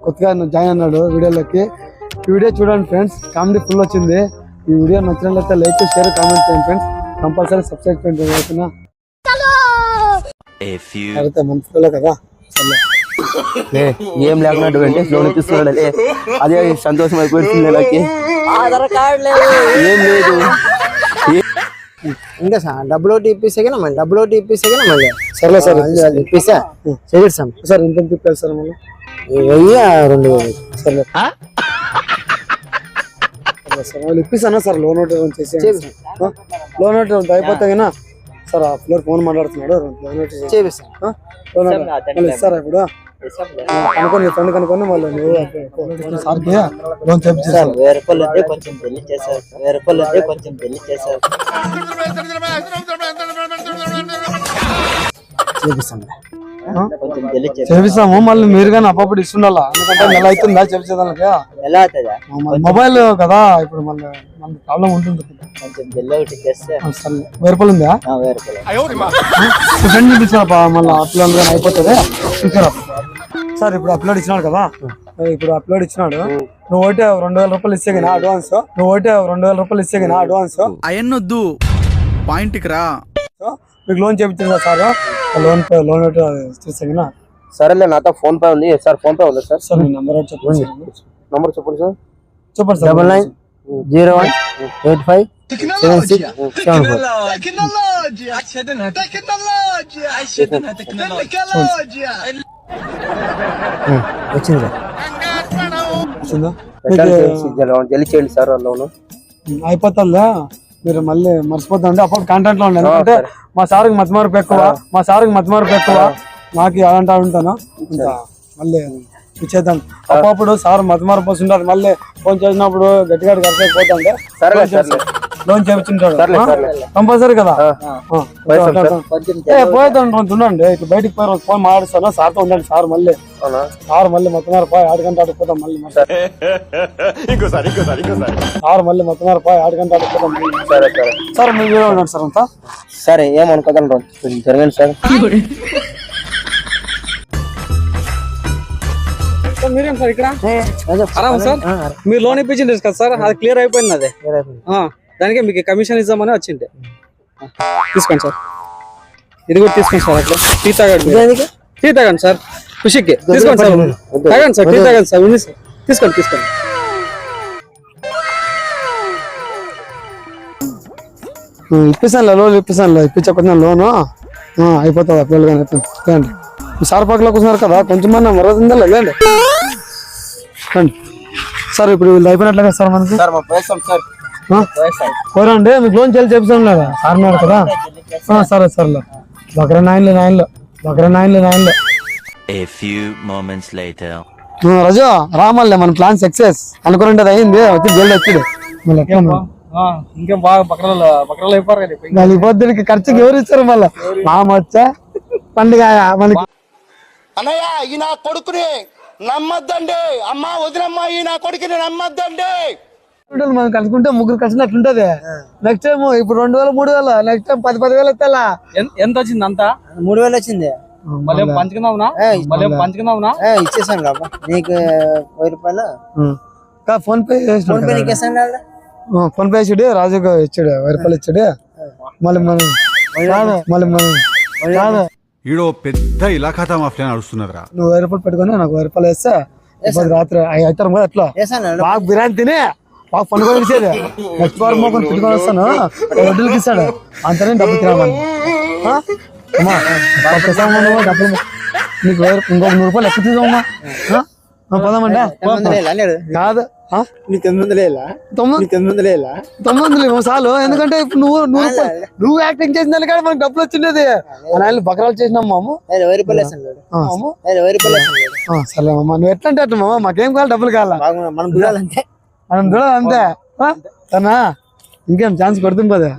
కొత్తగా జాయిన్ అన్నాడు వీడియోలోకి. ఈ వీడియో చూడండి ఫ్రెండ్స్, కామెడీ ఫుల్ వచ్చింది. ఈ వీడియో నచ్చినట్లయితే లైక్ షేర్ కామెంట్ చేయండి ఫ్రెండ్స్. కంపల్సరీ సబ్స్క్రైబ్ చేయండి. అయితే మన ఫోన్లో కదా ఏం లేకున్నటువంటి లోన్ ఇప్పిస్తున్నాడు. అదే సంతోషం అయిపోయింది నాకు. ఆధార్ కార్డు లేదు, ఏం లేదు. ఇంకా సార్ డబ్బులు ఒకటి ఇప్పిస్తే కదా మళ్ళీ డబ్బులు ఒకటి ఇప్పిస్తే కదా మళ్ళీ. సర్లే సార్ ఇప్పిస్తా చేస్తాం సార్. ఇంత తిప్పారు సార్ మళ్ళీ 1000 సర్లే సార్. వాళ్ళు ఇప్పిస్తానా సార్ లోన్ ఒకటి చేసి లోన్ ఒకటి అయిపోతే కదా సార్. ఆ పిల్లలు ఫోన్ మాట్లాడుతున్నాడు. లోన్ ఒకటి చేపిస్తాం. లోన్ మళ్ళీ ఇస్తారా ఇప్పుడు కనుక్కొని ఫ్రెండ్ కనుక్కొని మళ్ళీ సార్కి లోన్ చేపిస్తారు. 1000 రూపాయలు ఉంటే కొంచెం పెళ్లి చేశారు. 1000 రూపాయలు ఉంటే కొంచెం పెళ్లి చేశారు. చేపిస్తాము. మళ్ళీ మీరు కానీ అప్పుడు ఇస్తుండాలా, ఎందుకంటే నెల అవుతుందా చేపించేదానికి. ఎలా అవుతుందా? మొబైల్ కదా ఇప్పుడు మళ్ళీ మనకి ప్రాబ్లం ఉంటుంది. కొంచెం బిల్లు ఒకటి చేస్తే 1000 రూపాయలు ఉందా? 1000 రూపాయలు ఫ్రెండ్ చూపించారా మళ్ళీ అప్లోడ్ కానీ అయిపోతుంది సార్. ఇప్పుడు అప్లోడ్ ఇచ్చినాడు కదా, ఇప్పుడు అప్లోడ్ ఇచ్చినాడు. నువ్వు ఒకటే 2000 రూపాయలు ఇస్తే కదా అడ్వాన్స్. అయన్నొద్దు, పాయింట్కి రా. మీకు లోన్ చేపించారు సార్. లోన్ చూస్తే సరేలే, నాతో ఫోన్ పే ఉంది సార్. ఫోన్ పే ఉంది సార్. సార్ మీ నెంబర్ చెప్పండి. నంబర్ చెప్పండి సార్. చెప్పండి సార్. 9901857674. వచ్చింది జల్లి చేయండి సార్. లోను అయిపోతుందా? మీరు మళ్ళీ మర్చిపోతుంటే అప్పుడు కాంటాక్ట్ లో ఉండండి. ఎందుకంటే మా సార్కి మతమార్పు ఎక్కువ, నాకు అలాంటి ఉంటాను. ఇంకా మళ్ళీ ఇచ్చేద్దాం. అప్పుడు సార్ మతమార్పు వస్తుంటారు. మళ్ళీ ఫోన్ చేసినప్పుడు గట్టిగా కరెక్ట్ లోన్ చేపించుంటాడు కంపల్సరీ కదా. పోతుండండి, ఇట్లా బయటకు పోయి ఫోన్ మాట్లాడుతాను. సార్తో ఉండండి. సార్ మళ్ళీ మతమార్పు 8 గంటలు ఆడిపోతాం. మళ్ళీ సార్ మళ్ళీ మతమార్పు 8 గంటలు ఆడిపోతాం. సార్ మీరు ఉండండి సార్. అంతా సరే, ఏమనుకోదండి జరగండి సార్. మీరేం సార్ ఇక్కడ ఆరామ్ సార్? మీరు లోన్ ఇప్పించింది కదా సార్, అది క్లియర్ అయిపోయింది. అదే దానికే మీకు కమిషన్ ఇద్దామని వచ్చింది. తీసుకోండి సార్, ఇది కూడా తీసుకోండి సార్. అట్లా టీ తాగండి సార్, ఖుషికి తీసుకోండి సార్. తాగండి సార్, టీ తాగండి సార్. తీసుకోండి. ఇప్పిస్తాను లోన్, ఇప్పించకపోతే లోను అయిపోతుంది. అప్పుడు కానీ అయిపోయింది. సార్ పక్కలో కూర్చున్నారు కదా, కొంచెం మన మరొందా లేదండి సార్. ఇప్పుడు వీళ్ళు అయిపోయినట్లుగా సార్ మనకి కోరండి. మీకు లోన్ చేపిస్తాం లేదా సార్ అన్నారు కదా. సరే సర్లే. బకరా 9లో రజో రామల్లే. మన ప్లాన్ సక్సెస్ అనుకున్నది అయింది. వచ్చి జైలు వచ్చాడు. ఇంకేం బాగా బకరాలు అయిపోరు కదా. పొద్దుడికి ఖర్చుకి ఎవరు ఇచ్చారు? మళ్ళీ మామ వచ్చా పండుగ మనకి. అన్నయ్య, ఈ నా కొడుకుని నమ్మద్దండి. అమ్మా వదినమ్మా, ఈ నా కొడుకుని నమ్మద్దండి. మనం కలుసుకుంటే ముగ్గురు కలిసినట్లుంటది. నెక్స్ట్ టైం ఇప్పుడు 2000 3000, నెక్స్ట్ టైం 10,000 ఎత్తాలా. ఎంత వచ్చింది? అంతా 3000 వచ్చింది. మళ్ళీ పంచుకుందావునా? ఇచ్చేసాను కాబా నీకు 1000 రూపాయలు. ఫోన్ పే ఇచ్చాడు. రాజుగా ఇచ్చాడు 1000 రూపాయలు ఇచ్చాడు. మళ్ళీ ఈడో పెద్ద ఇలాఖాతా మాఫియా నడుస్తున్నదిరా. నువ్వు 1000 రూపాయలు పెట్టుకుని నాకు 1000 రూపాయలు వేస్తా. రాత్రి అవుతారు కదా. ఎట్లా బాగా బిర్యానీ తిని బాగా పండుగ ఇచ్చేది. నెక్స్ట్ వారం మొక్కలు పెట్టుకొని వస్తాను. వడ్డీలకి ఇస్తాడు. అంతనే డబ్బులు తినామని డబ్బులు నీకు ఇంకొక 100 రూపాయలు ఎక్కువ తీసుకోమ్మా. పోదామండి. కాదు 900 చాలు. ఎందుకంటే ఇప్పుడు నువ్వు యాక్టింగ్ చేసిన కానీ మనకు డబ్బులు వచ్చిండేది. ఆయన బకరాలు చేసినాం మాము. సరే అమ్మా, నువ్వు ఎట్లా అంటే అట్లా మామ. మాకేం కావాలి? డబ్బులు కావాలా? మనం చూడాలంతే. సరేనా? ఇంకేం ఛాన్స్ కొడుతుంది కదా.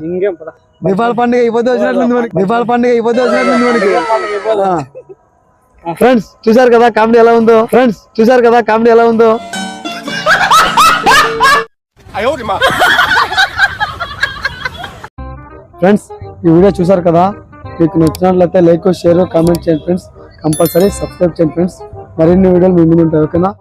దీపావళి పండుగ అయిపోతే వచ్చినట్లుంది మనకి. ఫ్రెండ్స్ చూసారు కదా కామెడీ ఎలా ఉందో. ఫ్రెండ్స్ ఈ వీడియో చూసారు కదా. మీకు నచ్చినట్లయితే లైక్ షేర్ కామెంట్ చేయండి ఫ్రెండ్స్. కంపల్సరీ సబ్స్క్రైబ్ చేయండి ఫ్రెండ్స్. మరిన్ని వీడియోలు మీ ముందు ఉంటాయి. ఓకేనా?